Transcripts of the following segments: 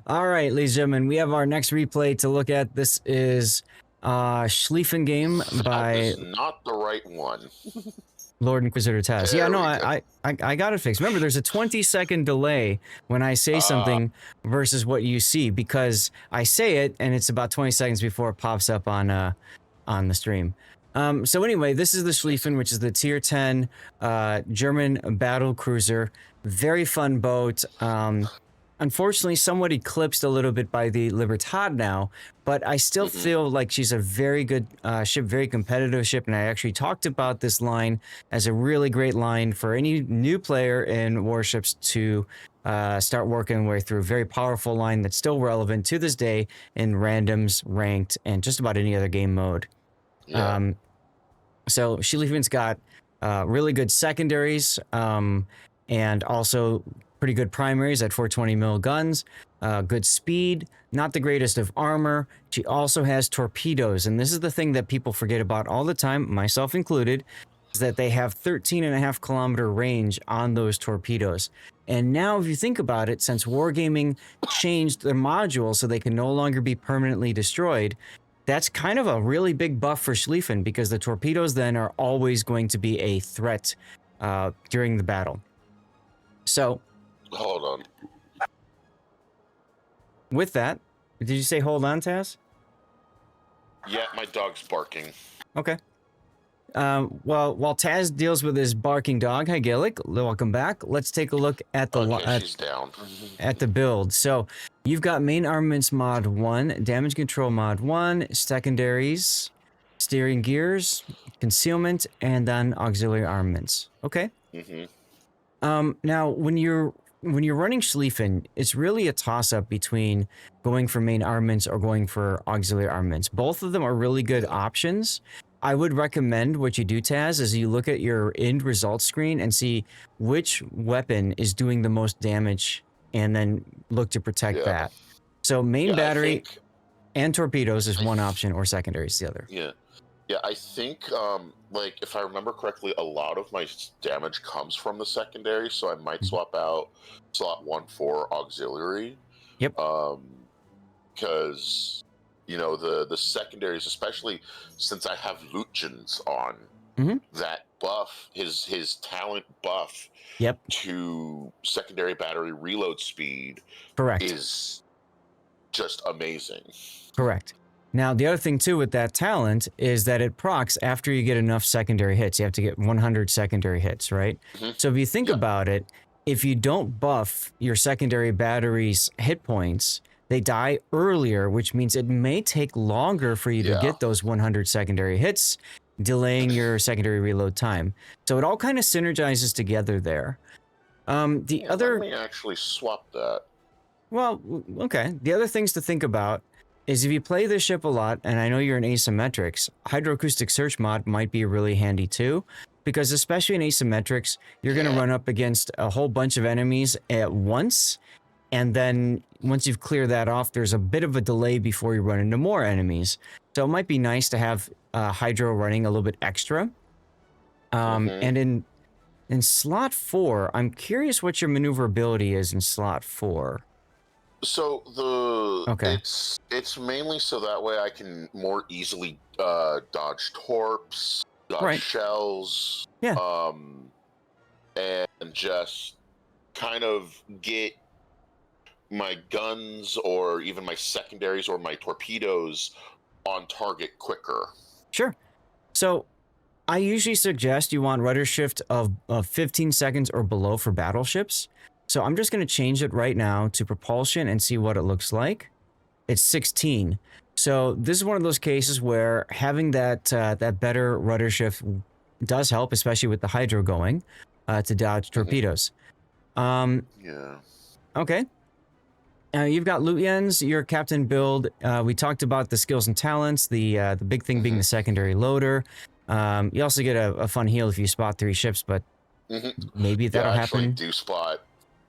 All right, ladies and gentlemen, we have our next replay to look at. This is Schlieffen game by That was not the right one. Lord Inquisitor Taz. Yeah, There no, we I got it fixed. Remember, there's a 20-second delay when I say something versus what you see, because I say it and it's about 20 seconds before it pops up on the stream. So anyway, this is the Schlieffen, which is the Tier 10 German battle cruiser. Very fun boat. Unfortunately, somewhat eclipsed a little bit by the Libertad now, but I still feel like she's a very good ship, very competitive ship, and I actually talked about this line as a really great line for any new player in Warships to start working their way through. Very powerful line that's still relevant to this day in randoms, ranked, and just about any other game mode. Yeah. So Schlieffen's got really good secondaries and also pretty good primaries at 420mm guns, good speed, not the greatest of armor. She also has torpedoes, and this is the thing that people forget about all the time, myself included, is that they have 13.5-kilometer range on those torpedoes. And now if you think about it, since Wargaming changed their modules so they can no longer be permanently destroyed, that's kind of a really big buff for Schlieffen, because the torpedoes then are always going to be a threat during the battle. So, Hold on. with that, did you say hold on, Taz? Yeah, my dog's barking. Okay. Well, while Taz deals with his barking dog, hi Gillick, welcome back. Let's take a look at the she's down. at the build. So you've got main armaments mod 1, damage control mod 1, secondaries, steering gears, concealment, and then auxiliary armaments. Okay. Now when you're running Schlieffen, it's really a toss-up between going for main armaments or going for auxiliary armaments. Both of them are really good options. I would recommend what you do, Taz, is you look at your end results screen and see which weapon is doing the most damage, and then look to protect that. So main battery and torpedoes is one option, or secondary is the other. Yeah, I think, like, if I remember correctly, a lot of my damage comes from the secondary, so I might swap out slot 1 for auxiliary. Yep. Because, you know, the secondaries, especially since I have Lutjens on, that buff, his talent buff to secondary battery reload speed is just amazing. Correct. Now, the other thing, too, with that talent is that it procs after you get enough secondary hits. You have to get 100 secondary hits, right? So if you think about it, if you don't buff your secondary batteries' hit points, they die earlier, which means it may take longer for you to get those 100 secondary hits, delaying your secondary reload time. So it all kind of synergizes together there. Let me actually swap that. Well, okay. The other things to think about is if you play this ship a lot, and I know you're in asymmetrics, hydroacoustic search mod might be really handy too, because especially in asymmetrics, you're going to run up against a whole bunch of enemies at once, and then once you've cleared that off, there's a bit of a delay before you run into more enemies. So it might be nice to have hydro running a little bit extra. And in slot 4, I'm curious what your maneuverability is in slot 4. So it's mainly so that way I can more easily dodge torps, dodge shells, and just kind of get my guns or even my secondaries or my torpedoes on target quicker. Sure. So I usually suggest you want rudder shift of 15 seconds or below for battleships. So I'm just going to change it right now to propulsion and see what it looks like. It's 16. So this is one of those cases where having that that better rudder shift does help, especially with the hydro going to dodge torpedoes. Okay. You've got Lutjens, your captain build. We talked about the skills and talents, the big thing being the secondary loader. You also get a fun heal if you spot 3 ships, but maybe that'll happen. I actually do spot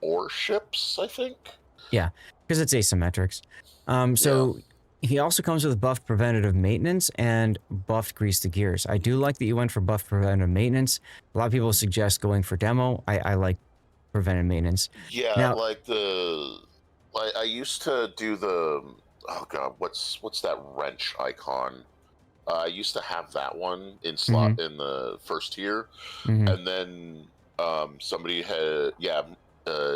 4 ships, I think. Yeah, because it's asymmetrics. So he also comes with buffed preventative maintenance and buffed grease to gears. I do like that you went for buffed preventative maintenance. A lot of people suggest going for demo. I like preventive maintenance. Yeah, now, like the I used to do the, oh god, what's that wrench icon? I used to have that one in slot in the first tier, and then somebody had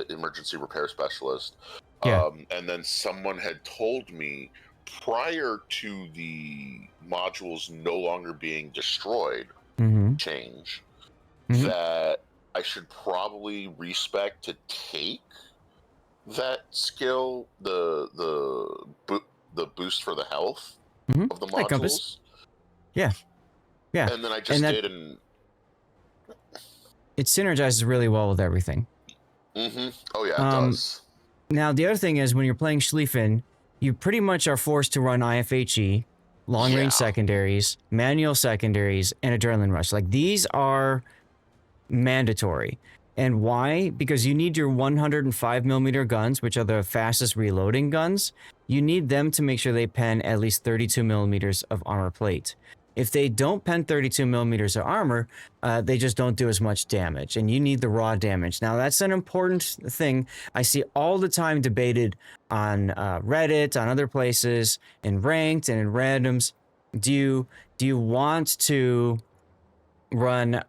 emergency repair specialist, and then someone had told me prior to the modules no longer being destroyed, change, that I should probably respec to take that skill, the boost for the health of the modules. Compass. Yeah. And then I just did, and it synergizes really well with everything. Oh yeah, it does. Now the other thing is when you're playing Schlieffen, you pretty much are forced to run IFHE, long range secondaries, manual secondaries, and adrenaline rush. Like these are mandatory. And why? Because you need your 105mm guns, which are the fastest reloading guns. You need them to make sure they pen at least 32mm of armor plate. If they don't pen 32mm of armor, they just don't do as much damage, and you need the raw damage. Now, that's an important thing I see all the time debated on Reddit, on other places, in ranked and in randoms. Do you want to run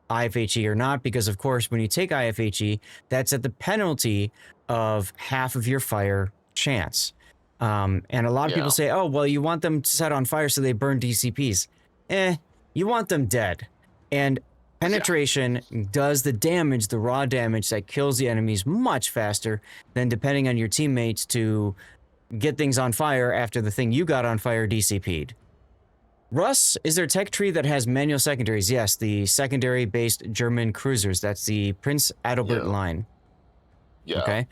IFHE or not? Because, of course, when you take IFHE, that's at the penalty of half of your fire chance. And a lot of people say, oh, well, you want them to set on fire so they burn DCPs. You want them dead. And penetration does the damage, the raw damage that kills the enemies much faster than depending on your teammates to get things on fire after the thing you got on fire DCP'd. Russ, is there a tech tree that has manual secondaries? Yes, the secondary-based German cruisers. That's the Prince Adalbert line. Yeah. Okay.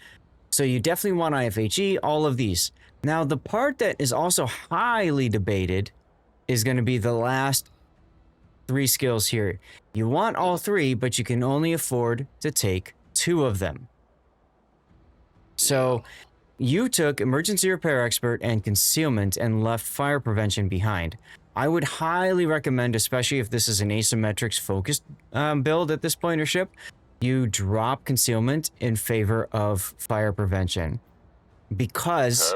So you definitely want IFHE, all of these. Now, the part that is also highly debated is going to be the last 3 skills here. You want all 3, but you can only afford to take 2 of them. So you took Emergency Repair Expert and Concealment and left Fire Prevention behind. I would highly recommend, especially if this is an asymmetrics focused build at this point or ship, you drop Concealment in favor of Fire Prevention. Because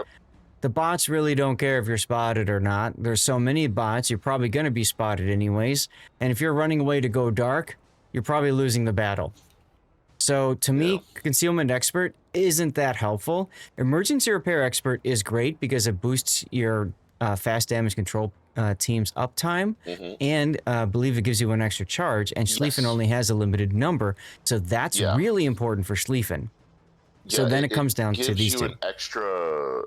the bots really don't care if you're spotted or not. There's so many bots, you're probably going to be spotted anyways. And if you're running away to go dark, you're probably losing the battle. So to me, Concealment Expert isn't that helpful. Emergency Repair Expert is great because it boosts your fast damage control team's uptime, and I believe it gives you an extra charge, and Schlieffen only has a limited number, so that's really important for Schlieffen. So then it comes down to these 2. Gives you an extra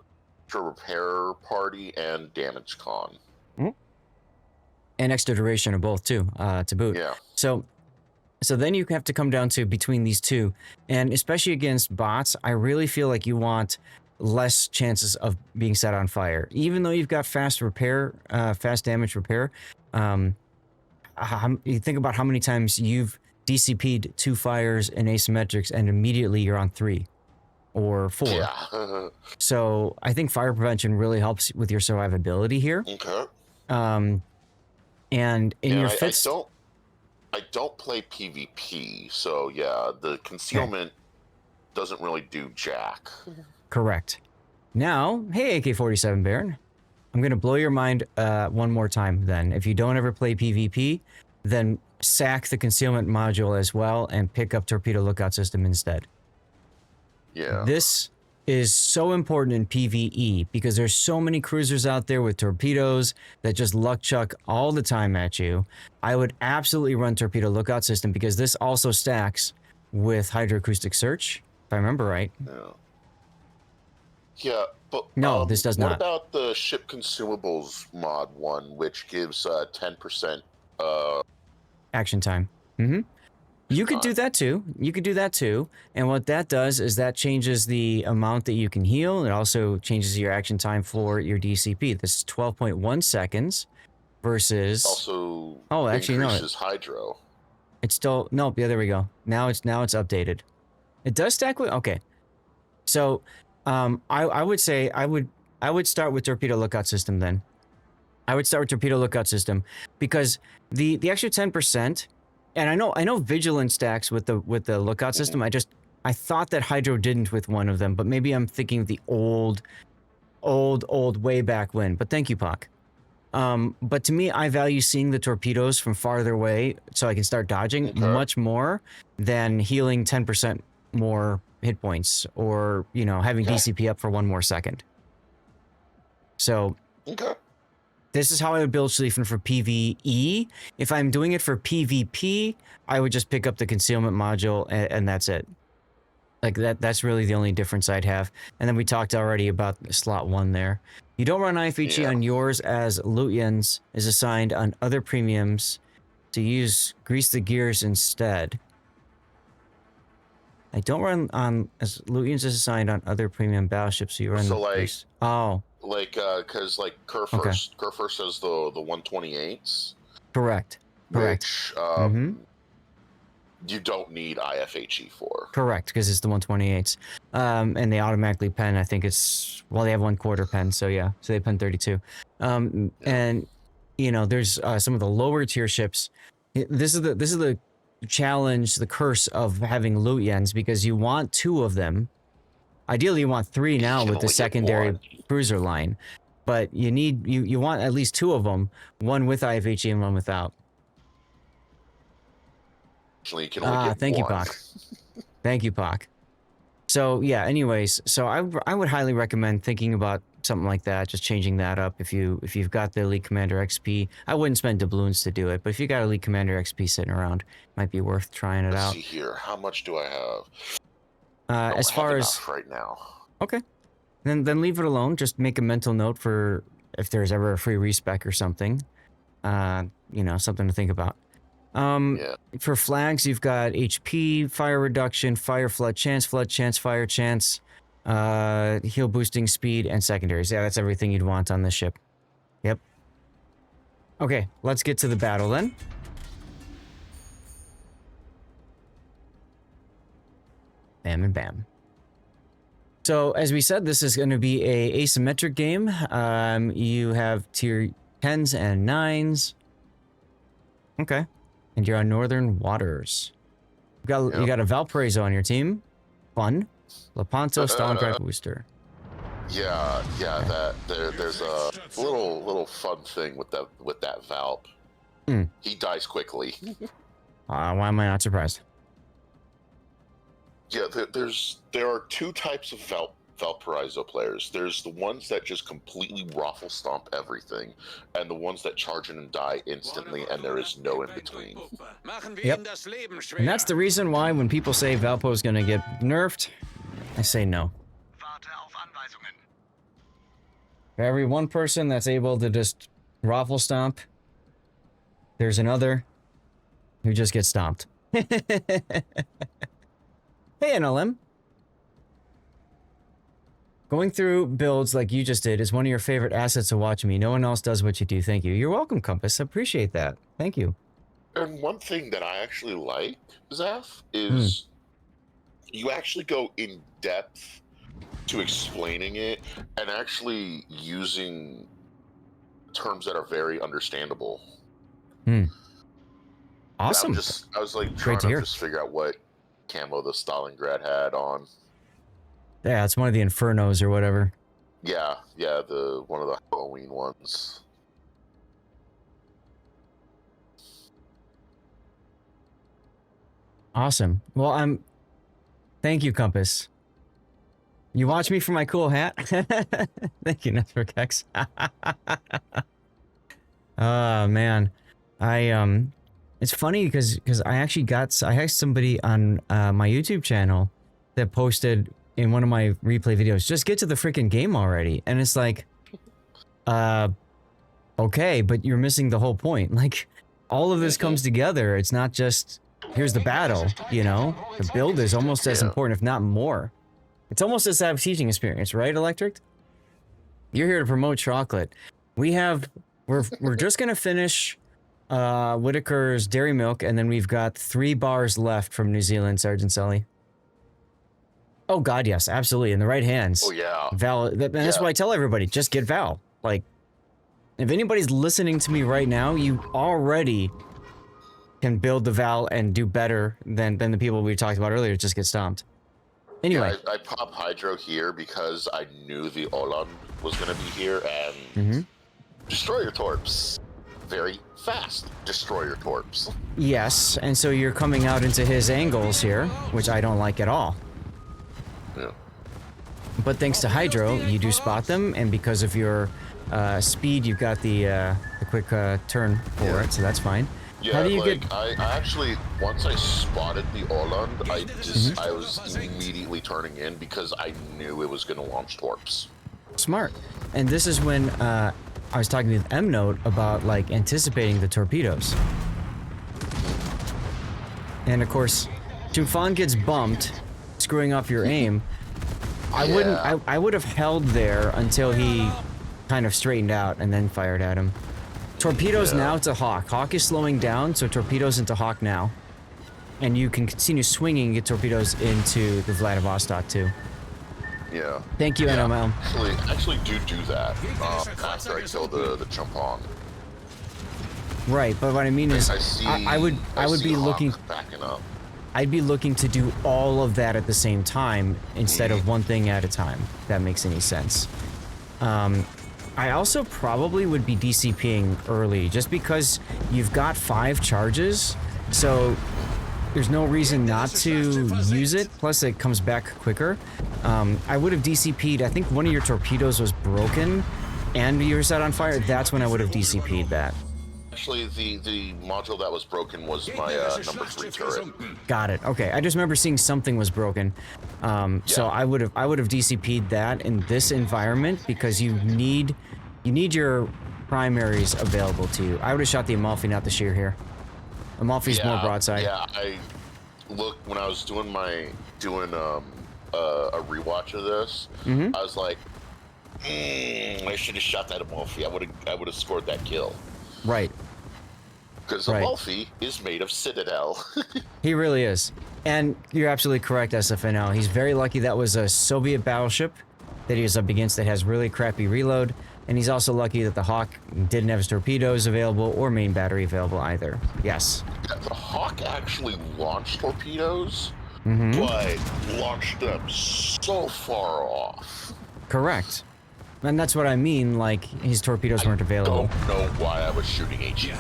repair party and damage con. And extra duration of both too, to boot. Yeah. So then you have to come down to between these 2, and especially against bots, I really feel like you want less chances of being set on fire. Even though you've got fast repair, fast damage repair, you think about how many times you've DCP'd 2 fires in asymmetrics and immediately you're on 3 or 4. Yeah. So I think fire prevention really helps with your survivability here. Okay. And in your fits... I don't play PvP, so yeah, the concealment doesn't really do jack. Correct. Now, hey AK-47 Baron, I'm going to blow your mind one more time then. If you don't ever play PvP, then sack the concealment module as well and pick up Torpedo Lookout System instead. Yeah. This is so important in PvE because there's so many cruisers out there with torpedoes that just luck chuck all the time at you. I would absolutely run Torpedo Lookout System because this also stacks with Hydroacoustic Search, if I remember right. Yeah, but no, this does not. What about the Ship Consumables mod 1, which gives 10% action time? You could do that too. You could do that too. And what that does is that changes the amount that you can heal. It also changes your action time for your DCP. This is 12.1 seconds versus... Also increases hydro. It's still... Nope, yeah, there we go. Now it's updated. It does stack with... Okay. So... I would say I would start with Torpedo Lookout System then. I would start with Torpedo Lookout System because the extra 10%, and I know Vigilance stacks with the Lookout System. I thought that Hydro didn't with one of them, but maybe I'm thinking of the old way back when. But thank you, Pac. But to me, I value seeing the torpedoes from farther away so I can start dodging much more than healing 10% more hit points or, you know, having DCP up for 1 more second. So this is how I would build Schlieffen for PvE. If I'm doing it for PvP, I would just pick up the concealment module and that's it. Like that's really the only difference I'd have. And then we talked already about slot 1 there. You don't run IFHE on yours as Lutyens is assigned on other premiums to use Grease the Gears instead. I don't run on as Lutyens is assigned on other premium battleships, so you run like because like Kerr says the 128s. Correct. Which you don't need IFHE for. Correct, because it's the 128s. And they automatically pen, I think it's, well, they have 1/4 pen, so yeah, so they pen 32. And, you know, there's some of the lower tier ships. This is the challenge, the curse of having Lutyens, because you want 2 of them. Ideally, you want 3 now with the secondary cruiser line. But you need, you want at least 2 of them, 1 with IFHE and 1 without. You can only get thank you, Pac. Thank you, Pac. So yeah, anyways, so I would highly recommend thinking about something like that, just changing that up. If you've got the Elite Commander XP, I wouldn't spend doubloons to do it, but if you got Elite Commander XP sitting around, it might be worth trying it out. Let's see here, how much do I have? As far as right now. Okay, then leave it alone. Just make a mental note for if there's ever a free respec or something. You know, something to think about. For flags, you've got HP, fire reduction, fire flood chance, fire chance, heal boosting speed, and secondaries. Yeah, that's everything you'd want on this ship. Yep. Okay, let's get to the battle then. Bam and bam. So, as we said, this is going to be a asymmetric game. You have tier 10s and 9s. Okay. And you're on Northern Waters. You got a Valparaiso on your team. Fun. Lepanto, Stalingrad booster. Yeah. There's a little fun thing with that Valp. He dies quickly. Why am I not surprised? Yeah, there are 2 types of Valparaiso players. There's the ones that just completely raffle stomp everything, and the ones that charge in and die instantly, and there is no in between. Yep. And that's the reason why when people say Valpo is going to get nerfed, I say no. For every one person that's able to just raffle stomp, there's another who just gets stomped. Hey, NLM. Going through builds like you just did is one of your favorite assets to watch me. No one else does what you do. Thank you. You're welcome, Compass. I appreciate that. Thank you. And one thing that I actually like, Zaf, is you actually go in depth to explaining it and actually using terms that are very understandable. Awesome. I was like trying to just figure out what camo the Stalingrad had on. Yeah, it's one of the Infernos or whatever. Yeah, one of the Halloween ones. Awesome. Well, thank you, Compass. You watch me for my cool hat? Thank you, Network X. Oh, man. It's funny because I actually I had somebody on my YouTube channel that posted in one of my replay videos, just get to the freaking game already. And it's like, okay, but you're missing the whole point. Like, all of this comes together. It's not just, here's the battle, you know? The build is almost as important, if not more. It's almost a Sabbath teaching experience, right, Electric? You're here to promote chocolate. We're just gonna finish Whitaker's Dairy Milk, and then we've got 3 bars left from New Zealand, Sergeant Sully. Oh god, yes, absolutely, in the right hands. Oh yeah. Val, and that's why I tell everybody, just get Val. Like, if anybody's listening to me right now, you already can build the Val and do better than the people we talked about earlier, just get stomped. Anyway. Yeah, I popped Hydro here because I knew the Olan was going to be here, and Destroyer Torps. Very fast Destroyer Torps. Yes, and so you're coming out into his angles here, which I don't like at all. Yeah. But thanks to Hydro, you do spot them, and because of your speed, you've got the quick turn for it, so that's fine. Yeah, How do you like, get... I actually, once I spotted the Oland, I was immediately turning in because I knew it was going to launch Torps. Smart. And this is when I was talking with M-Note about, like, anticipating the torpedoes. And, of course, Tufan gets bumped, screwing off your aim. I would have held there until he kind of straightened out and then fired at him. Torpedoes now to Hawk. Hawk is slowing down, so torpedoes into Hawk now. And you can continue swinging and get torpedoes into the Vladivostok too. Yeah. Thank you, NML. Actually do that after I kill the jump on. Right, but what I mean is, I would be looking backing up. I'd be looking to do all of that at the same time instead of one thing at a time. If that makes any sense. I also probably would be DCPing early, just because you've got 5 charges, so there's no reason not to use it, plus it comes back quicker. I would have DCP'd, I think one of your torpedoes was broken, and you were set on fire, that's when I would have DCP'd that. Actually, the module that was broken was my number 3 turret. Got it. Okay, I just remember seeing something was broken. So I would have DCP'd that in this environment because you need your primaries available to you. I would have shot the Amalfi, not the Sheer here. Amalfi's more broadside. Yeah, I looked when I was doing a rewatch of this. I was like, I should have shot that Amalfi. I would have scored that kill. Right. Because Amalfi is made of Citadel. He really is. And you're absolutely correct, SFNL. He's very lucky that was a Soviet battleship that he was up against that has really crappy reload. And he's also lucky that the Hawk didn't have his torpedoes available or main battery available either. Yes. Yeah, the Hawk actually launched torpedoes, but launched them so far off. Correct. And that's what I mean, like, his torpedoes weren't available. I don't know why I was shooting HE there.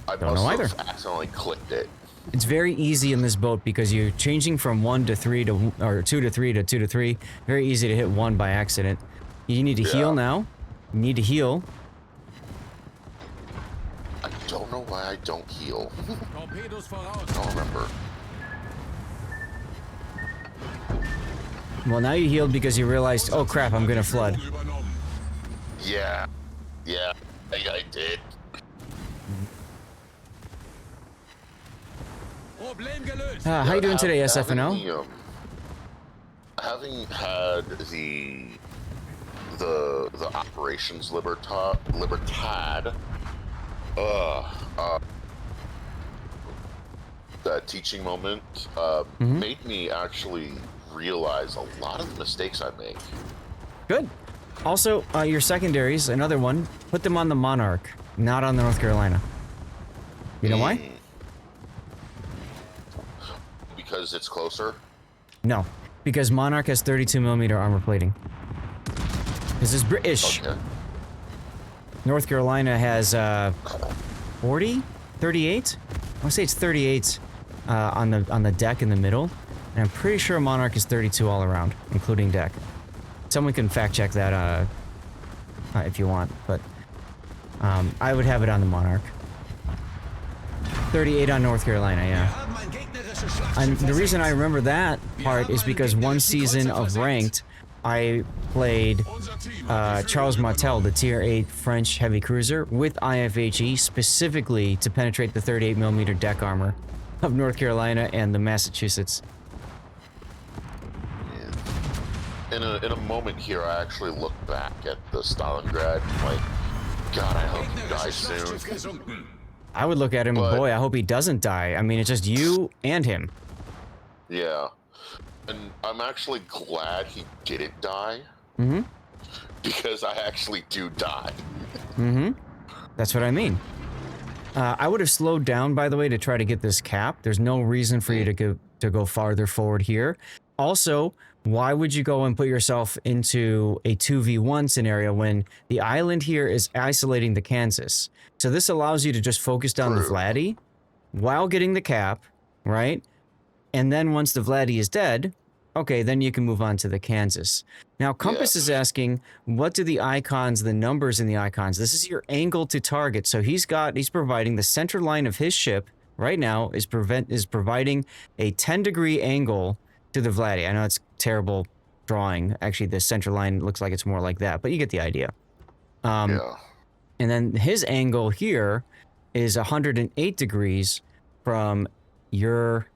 I don't know either. have accidentally clicked it. It's very easy in this boat because you're changing from 1 to 3 to, or 2 to 3 to 2 to 3. Very easy to hit 1 by accident. You need to heal now. You need to heal. I don't know why I don't heal. I don't remember. Well, now you healed because you realized, oh crap, I'm gonna flood. Yeah. Yeah, I did. How you doing today, SFNL? Having had the Operations Libertad, that teaching moment made me actually realize a lot of the mistakes I make. Good. Also, your secondaries, another one, put them on the Monarch, not on the North Carolina. You know why? Because it's closer? No, because Monarch has 32mm armor plating. This is British. Okay. North Carolina has 40, 38. I want to say it's 38 on the deck in the middle, and I'm pretty sure Monarch is 32 all around, including deck. Someone can fact check that if you want, but I would have it on the Monarch. 38 on North Carolina, yeah. And the reason I remember that part is because one season of Ranked, I played Charles Martel, the Tier 8 French heavy cruiser, with IFHE specifically to penetrate the 38mm deck armor of North Carolina and the Massachusetts. Yeah. In a moment here, I actually look back at the Stalingrad and like, God, I hope he dies soon. I would look at him and boy, I hope he doesn't die. I mean, it's just you and him. Yeah. And I'm actually glad he didn't die. Because I actually do die. That's what I mean. I would have slowed down, by the way, to try to get this cap. There's no reason for you to to go farther forward here. Also, why would you go and put yourself into a 2v1 scenario when the island here is isolating the Kansas? So this allows you to just focus down the Vladdy while getting the cap, right? And then once the Vladdy is dead, okay, then you can move on to the Kansas. Now, Compass is asking, what do the icons, the numbers in the icons? This is your angle to target. So he's providing the center line of his ship right now is providing a 10-degree angle to the Vladdy. I know it's terrible drawing. Actually, the center line looks like it's more like that, but you get the idea. And then his angle here is 108 degrees from your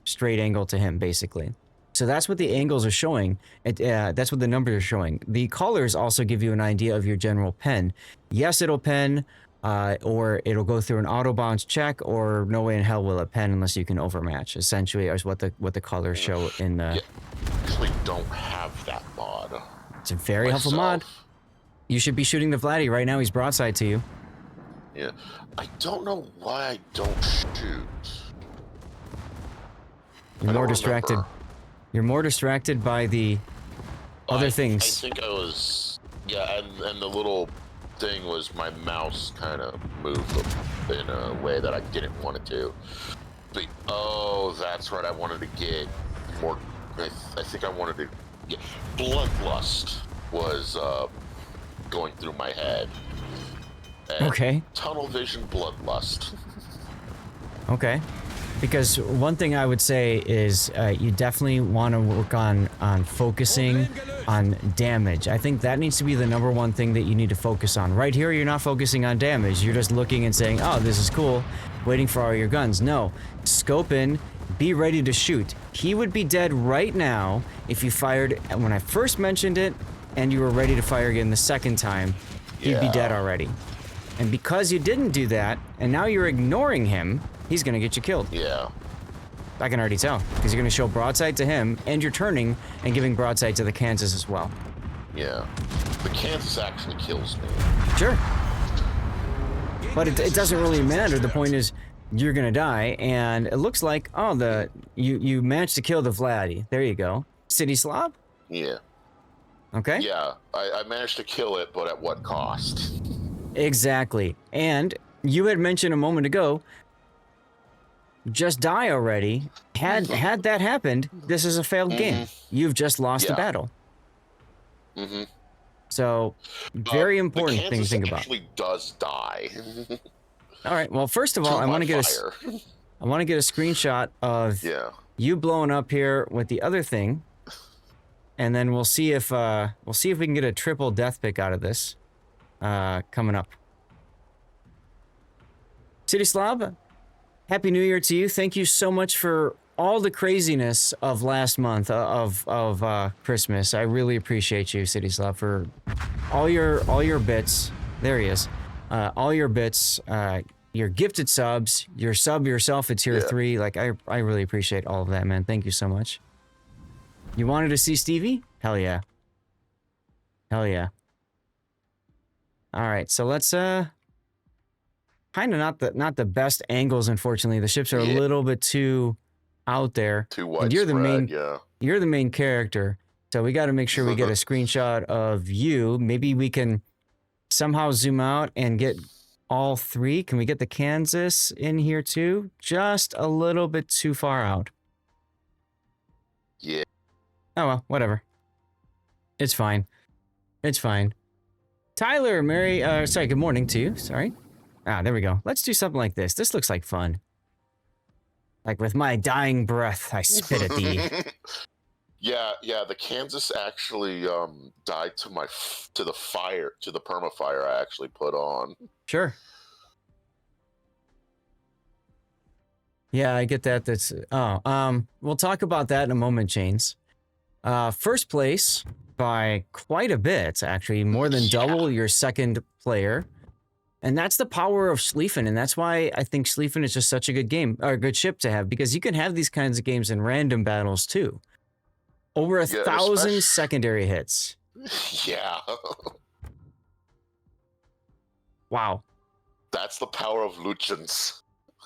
straight angle to him, basically. So that's what the angles are showing. That's what the numbers are showing. The colors also give you an idea of your general pen. Yes, it'll pen, or it'll go through an auto bounce check, or no way in hell will it pen unless you can overmatch. Essentially, is what the colors show in the. Yeah, I actually don't have that mod. It's a very helpful mod. You should be shooting the Vladdy right now. He's broadside to you. Yeah, I don't know why I don't shoot. You're more distracted. Remember. You're more distracted by the other things. I think I was, yeah, and the little thing was my mouse kind of moved in a way that I didn't want it to. But, oh, that's right, I wanted to get more, I think I wanted to get, Bloodlust was going through my head. And okay. Tunnel vision Bloodlust. Okay. Because one thing I would say is you definitely want to work on focusing on damage. I think that needs to be the #1 thing that you need to focus on. Right here, you're not focusing on damage. You're just looking and saying, oh, this is cool, waiting for all your guns. No, scope in, be ready to shoot. He would be dead right now if you fired when I first mentioned it and you were ready to fire again the second time. He'd be dead already. And because you didn't do that, and now you're ignoring him, he's gonna get you killed. Yeah. I can already tell, because you're gonna show broadside to him, and you're turning and giving broadside to the Kansas as well. Yeah. The Kansas actually kills me. Sure. But it doesn't really matter. The point is, you're gonna die, and it looks like, oh, you managed to kill the Vladdy. There you go. City Slob? Yeah. Okay. Yeah, I managed to kill it, but at what cost? Exactly. And you had mentioned a moment ago, just die already. Had that happened, this is a failed game. You've just lost the battle. So, very important thing to think about. Actually does die. All right. Well, first of all, I want to get a screenshot of you blowing up here with the other thing, and then we'll see if we can get a triple death pick out of this. Coming up. City Slob, Happy New Year to you. Thank you so much for all the craziness of last month of Christmas. I really appreciate you, City Slob, for all your bits. There he is. All your bits, your gifted subs, your sub yourself at tier 3. Like I really appreciate all of that, man. Thank you so much. You wanted to see Stevie? Hell yeah. Hell yeah. All right, so let's kind of not the best angles, unfortunately. The ships are a little bit too out there. Too widespread. You're the main character, so we got to make sure we get a screenshot of you. Maybe we can somehow zoom out and get all three. Can we get the Kansas in here too? Just a little bit too far out. Yeah. Oh well, whatever. It's fine. It's fine. Tyler, good morning to you. Sorry. There we go. Let's do something like this. This looks like fun. Like with my dying breath, I spit at thee. Yeah, the Kansas actually died to the perma fire I actually put on. Sure. Yeah, I get that. We'll talk about that in a moment, Chains. First place by quite a bit, actually, more than double your second player. And that's the power of Schlieffen, and that's why I think Schlieffen is just such a good game, or a good ship to have, because you can have these kinds of games in random battles too. Over 1,000 secondary hits. Yeah. Wow. That's the power of Lucians.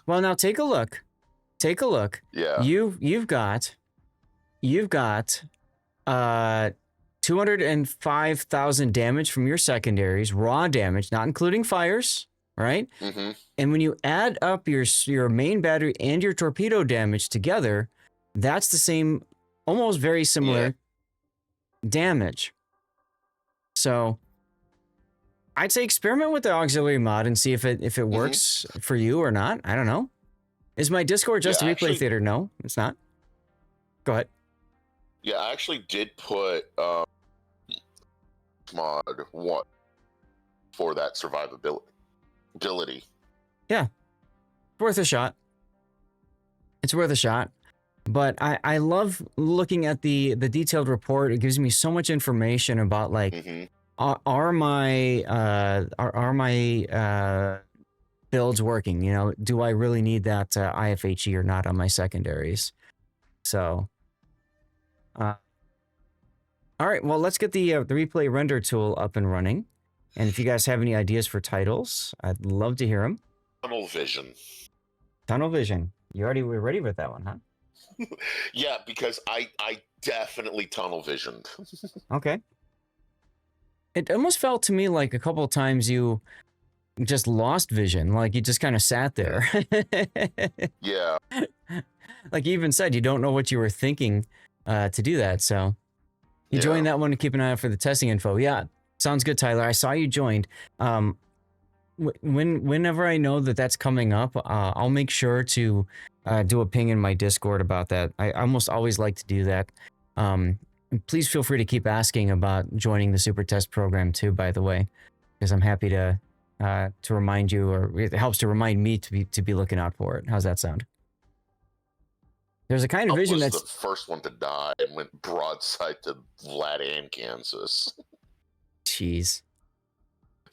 Well, now take a look. take a look. Yeah. You've got 205,000 damage from your secondaries, raw damage, not including fires, right? And when you add up your main battery and your torpedo damage together, that's the same, almost very similar damage. So I'd say experiment with the auxiliary mod and see if it works for you or not. I don't know. Is my Discord just a replay theater? No, it's not. Go ahead. Yeah, I actually did put mod 1 for that survivability. Yeah, worth a shot. It's worth a shot. But I love looking at the detailed report. It gives me so much information about like are my builds working? You know, do I really need that IFHE or not on my secondaries? So, all right. Well, let's get the replay render tool up and running. And if you guys have any ideas for titles, I'd love to hear them. Tunnel vision. Tunnel vision. You already were ready with that one, huh? Yeah, because I definitely tunnel visioned. Okay. It almost felt to me like a couple of times you just lost vision, like you just kind of sat there. Yeah. Like you even said, you don't know what you were thinking to do that. So you joined that one to keep an eye out for the testing info. Yeah, sounds good, Tyler. I saw you joined. Whenever I know that that's coming up, I'll make sure to do a ping in my Discord about that. I almost always like to do that. Please feel free to keep asking about joining the Super Test program too, by the way, because I'm happy to remind you, or it helps to remind me to be looking out for it. How's that sound? There's a kind of vision that's the first one to die and went broadside to Vlad and Kansas. Jeez.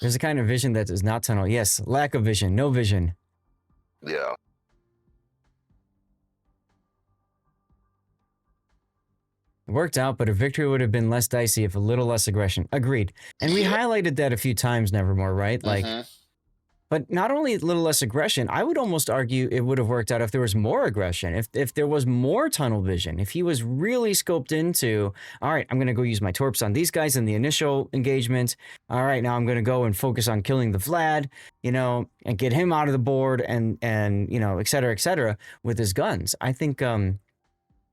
There's a kind of vision that is not tunnel. Yes, lack of vision, no vision. Yeah. It worked out, but a victory would have been less dicey if a little less aggression. Agreed. And we highlighted that a few times, Nevermore, right? Like, but not only a little less aggression, I would almost argue it would have worked out if there was more aggression, if there was more tunnel vision, if he was really scoped into, all right, I'm going to go use my torps on these guys in the initial engagement. All right, now I'm going to go and focus on killing the Vlad, you know, and get him out of the board and you know, et cetera, with his guns. I think, I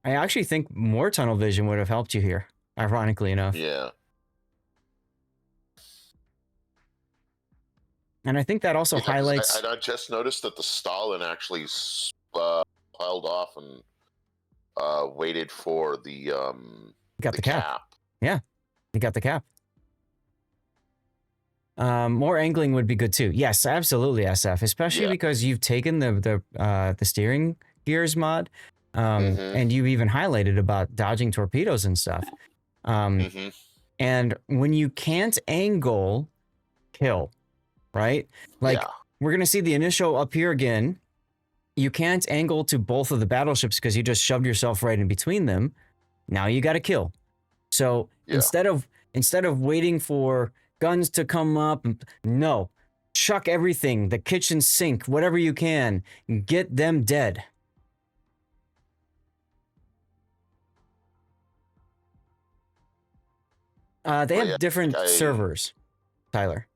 actually think more tunnel vision would have helped you here, ironically enough. Yeah. And I think that also highlights... I just noticed that the Stalin actually piled off and waited for the got the cap. Yeah, he got the cap. More angling would be good too. Yes, absolutely, SF. Especially because you've taken the steering gears mod, and you've even highlighted about dodging torpedoes and stuff. And when you can't angle, kill. Right? Like, we're going to see the initial up here again. You can't angle to both of the battleships because you just shoved yourself right in between them. Now you got to kill. So instead of waiting for guns to come up, no, chuck everything, the kitchen sink, whatever you can, get them dead. They have different servers, Tyler.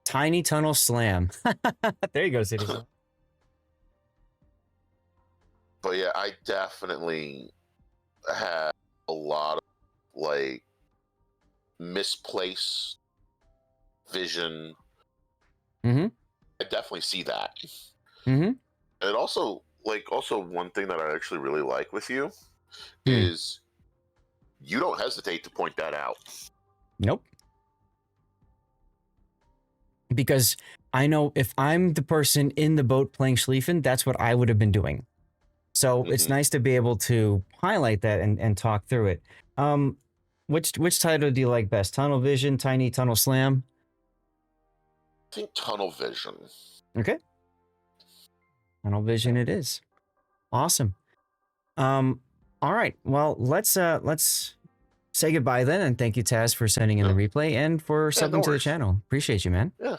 Tiny tunnel slam. There you go, Citizen. But yeah, I definitely had a lot of like misplaced vision. I definitely see that. And also one thing that I actually really like with you is you don't hesitate to point that out. Nope. Because I know if I'm the person in the boat playing Schlieffen, that's what I would have been doing. So it's nice to be able to highlight that and talk through it. Which title do you like best? Tunnel Vision, Tiny Tunnel Slam? I think Tunnel Vision. Okay. Tunnel Vision it is. Awesome. All right. Well, let's say goodbye then, and thank you, Taz, for sending in the replay and for subbing to the channel. Appreciate you, man. Yeah.